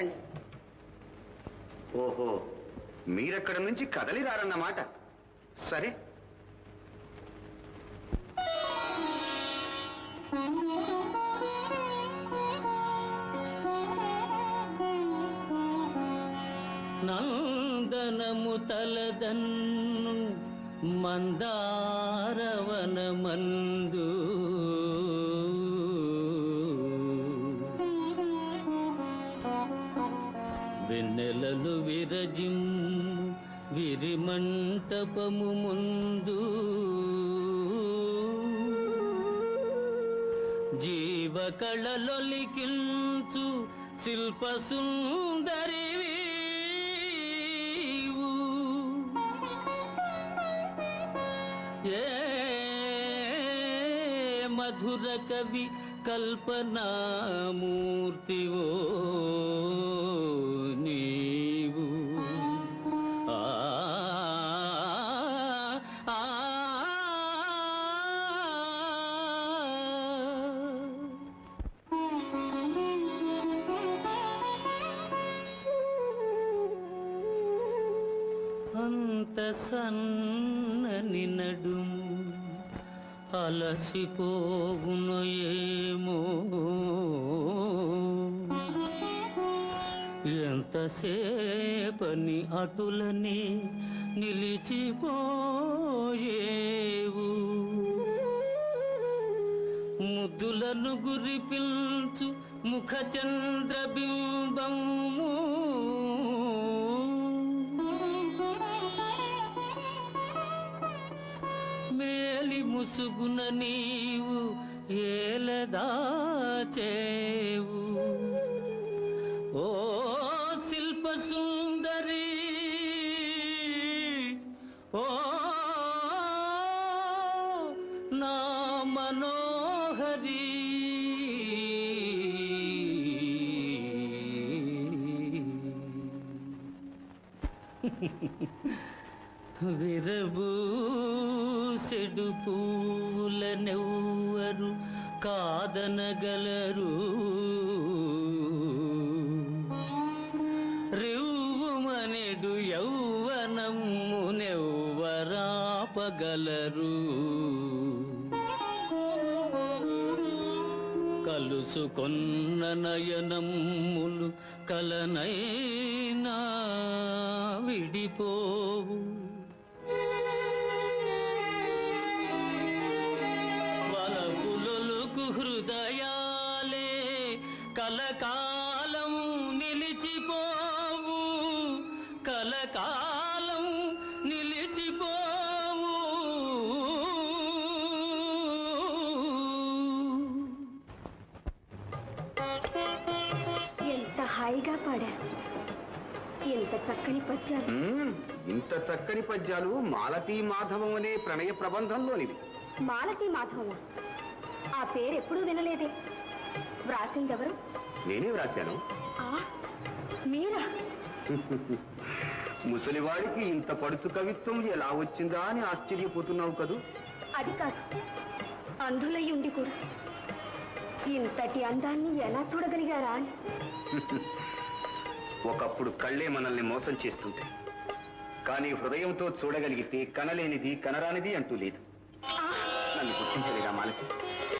చెప్పండి. ఓహో, మీరెక్కడి నుంచి కదలి రారన్నమాట. సరే, నందనము తలదన్ను మందారవనమందు వెన్నెలలు విరజిమ్ము విరిమంటపము ముందు జీవకళలొలికిల్చు శిల్ప సుందరివి ఏ మధుర కవి కల్పనామూర్తివో నీవు. అంత సన్నని నడుము అలసిపోవును ఏమో, ఎంతసేపని అటులని నిలిచిపోయేవు. ముద్దులను గురిపిల్చు ముఖ చంద్రబింబము మేలి ముసుగున నీవు ఏలదాచేవు. ఓ శిల్ప సుందరి, ఓ నా మనోహరి, విరబూసెడు పూలనెవ్వరు కాదనగలరు, రివ్వుమనెడు యౌవనమునెవ్వరాపగలరు. కలుసుకొన్న నయనమ్ములు కలనైనా విడిపోవు. వలపులొలుకు హృదయాలే కలకాలం నిలిచిపోవు, కలకాలం నిలిచిపోవు. ఎంత హాయిగా పాడా, ఎంత చక్కని పద్యాలు. ఇంత చక్కని పద్యాలు మాలతీ మాధవం అనే ప్రణయ ప్రబంధంలోనివి. మాలతీ మాధవ, ఆ పేరు ఎప్పుడూ వినలేదే. వ్రాసిందెవరు? నేనే వ్రాశాను. మీరా? ముసలివాడికి ఇంత పడుచు కవిత్వం ఎలా వచ్చిందా అని ఆశ్చర్యపోతున్నావు కదూ. అది కాదు, అంధులై ఉండి కూడా ఇంతటి అందాన్ని ఎలా చూడగలిగారా అని. ఒకప్పుడు కళ్ళే మనల్ని మోసం చేస్తుంటాయి, కానీ హృదయంతో చూడగలిగితే కనలేనిది కనరానిది అంటూ లేదు. నన్ను గుర్తించలేదా మాలతి?